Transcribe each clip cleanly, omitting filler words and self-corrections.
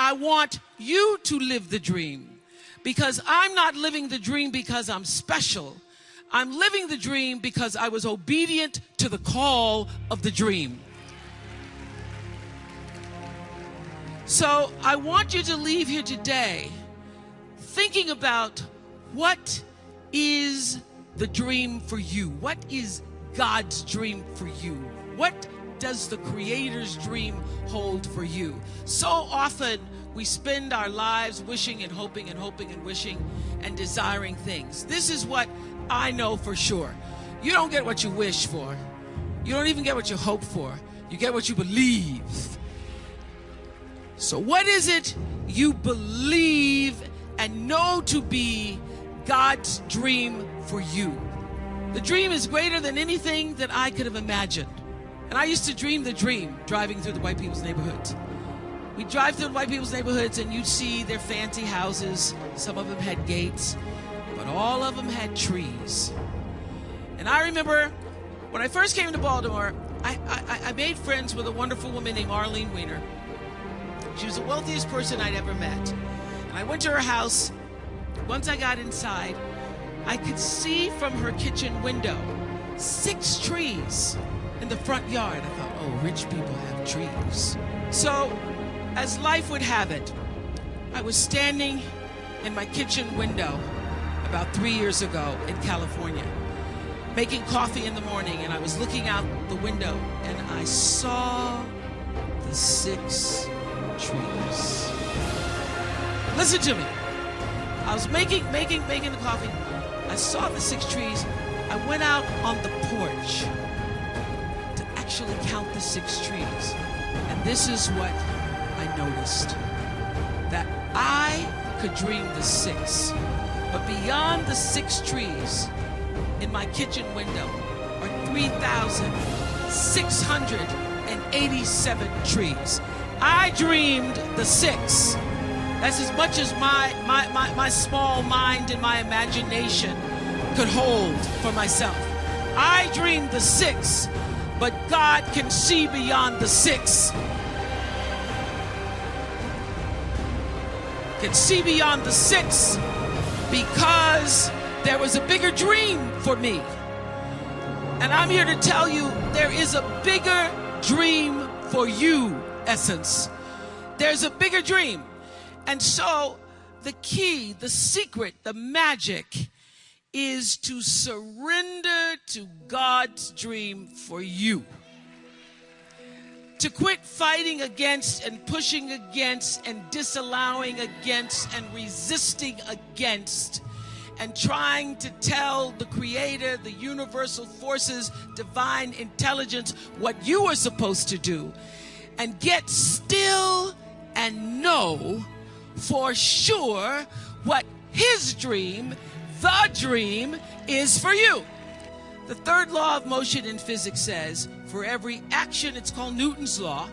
I want you to live the dream, because I'm not living the dream because I'm special. I'm living the dream because I was obedient to the call of the dream. So I want you to leave here today thinking about what is the dream for you. What is God's dream for you? What does the Creator's dream hold for you? So often we spend our lives wishing and hoping and hoping and wishing and desiring things. This is what I know for sure. You don't get what you wish for. You don't even get what you hope for. You get what you believe. So what is it you believe and know to be God's dream for you? The dream is greater than anything that I could have imagined. And I used to dream the dream driving through the white people's neighborhoods. We'd drive through the white people's neighborhoods and you'd see their fancy houses. Some of them had gates, but all of them had trees. And I remember when I first came to Baltimore, I made friends with a wonderful woman named Arlene Weiner. She was the wealthiest person I'd ever met. And I went to her house. Once I got inside, I could see from her kitchen window 6 trees in the front yard. I thought, oh, rich people have trees. So, as life would have it, I was standing in my kitchen window about 3 years ago in California, making coffee in the morning, and I was looking out the window, and I saw the 6 trees. Listen to me. I was making the coffee. I saw the 6 trees. I went out on the porch to actually count the 6 trees. And this is what I noticed. That I could dream the 6. But beyond the 6 trees in my kitchen window are 3,687 trees. I dreamed the 6. That's as much as my small mind and my imagination could hold for myself. I dreamed the 6, but God can see beyond the 6. Can see beyond the 6 because there was a bigger dream for me. And I'm here to tell you there is a bigger dream for you, Essence. There's a bigger dream. And so the key, the secret, the magic is to surrender to God's dream for you. To quit fighting against and pushing against and disallowing against and resisting against and trying to tell the Creator, the universal forces, divine intelligence what you are supposed to do, and get still and know for sure what His dream, the dream, is for you. The third law of motion in physics says, for every action, it's called Newton's law,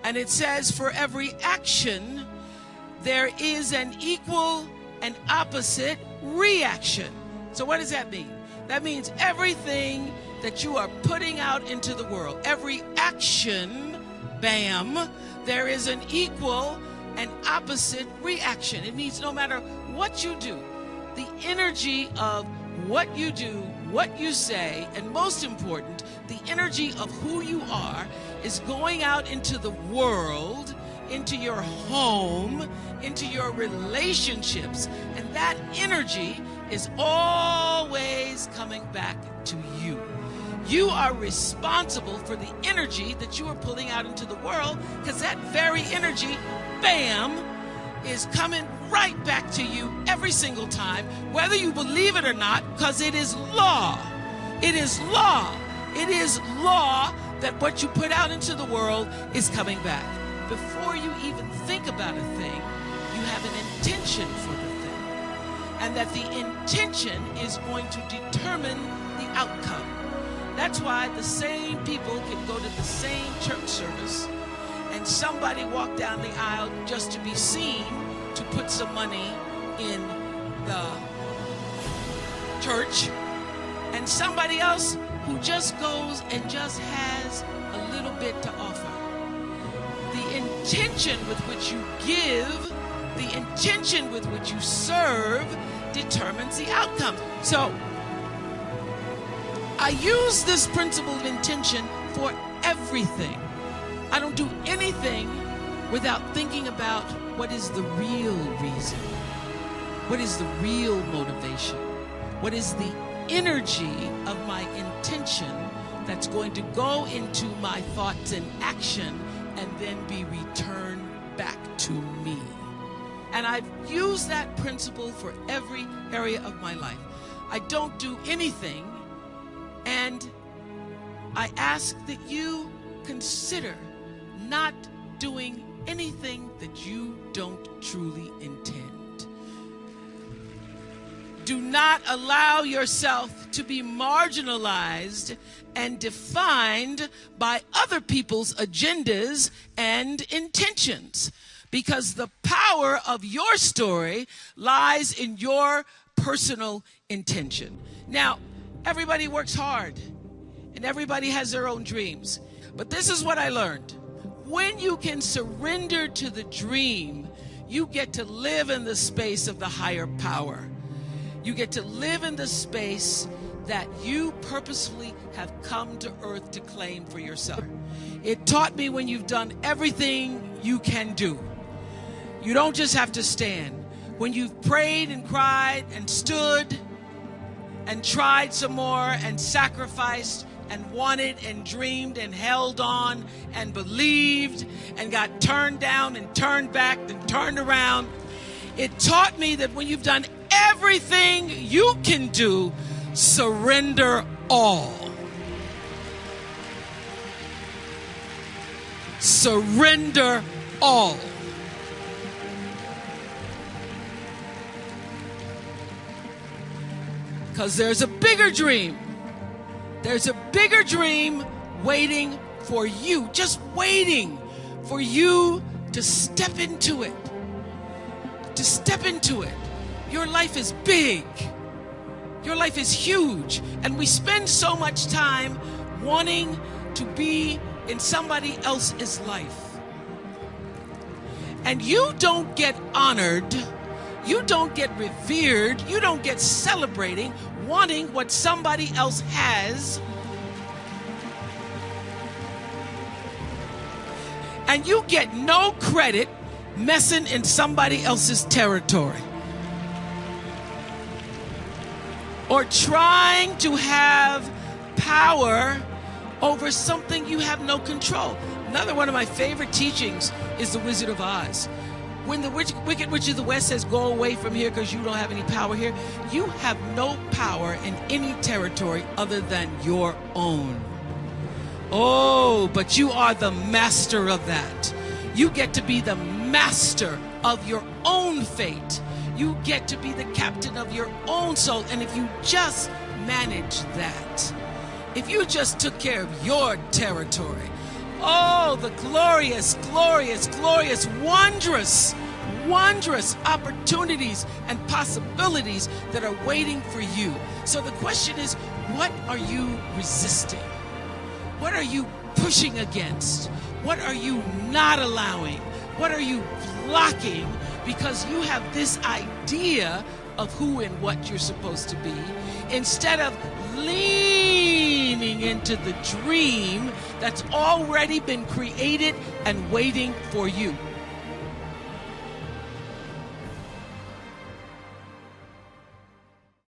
and it says for every action, there is an equal and opposite reaction. So what does that mean? That means everything that you are putting out into the world, every action, bam, there is an equal and opposite reaction. It means no matter what you do, the energy of what you do, what you say, and most important, the energy of who you are is going out into the world, into your home, into your relationships, and that energy is always coming back to you. You are responsible for the energy that you are pulling out into the world, because that very energy, bam, is coming right back to you every single time, whether you believe it or not, because it is law. It is law. It is law that what you put out into the world is coming back. Before you even think about a thing, you have an intention for the thing. And that the intention is going to determine the outcome. That's why the same people can go to the same church service and somebody walk down the aisle just to be seen to put some money in the church, and somebody else who just goes and just has a little bit to offer. The intention with which you give, the intention with which you serve, determines the outcome. So I use this principle of intention for everything. I don't do anything without thinking about what is the real reason, what is the real motivation, what is the energy of my intention that's going to go into my thoughts and action and then be returned back to me. And I've used that principle for every area of my life. I don't do anything, and I ask that you consider not doing anything that you don't truly intend. Do not allow yourself to be marginalized and defined by other people's agendas and intentions, because the power of your story lies in your personal intention. Now, everybody works hard and everybody has their own dreams, but this is what I learned. When you can surrender to the dream, you get to live in the space of the higher power. You get to live in the space that you purposefully have come to earth to claim for yourself. It taught me when you've done everything you can do, you don't just have to stand. When you've prayed and cried and stood and tried some more and sacrificed and wanted and dreamed and held on and believed and got turned down and turned back and turned around, it taught me that when you've done everything you can do, surrender all. Surrender all. Because there's a bigger dream. There's a bigger dream waiting for you, just waiting for you to step into it. To step into it. Your life is big. Your life is huge. And we spend so much time wanting to be in somebody else's life. And you don't get honored, you don't get revered, you don't get celebrating wanting what somebody else has. And you get no credit messing in somebody else's territory. Or trying to have power over something you have no control. Another one of my favorite teachings is The Wizard of Oz. When the Wicked Witch of the West says, go away from here because you don't have any power here, you have no power in any territory other than your own. Oh, but you are the master of that. You get to be the master of your own fate. You get to be the captain of your own soul. And if you just manage that, if you just took care of your territory, oh, the glorious, glorious, glorious, wondrous, wondrous opportunities and possibilities that are waiting for you. So the question is, what are you resisting? What are you pushing against? What are you not allowing? What are you blocking? Because you have this idea of who and what you're supposed to be, instead of leaning into the dream that's already been created and waiting for you.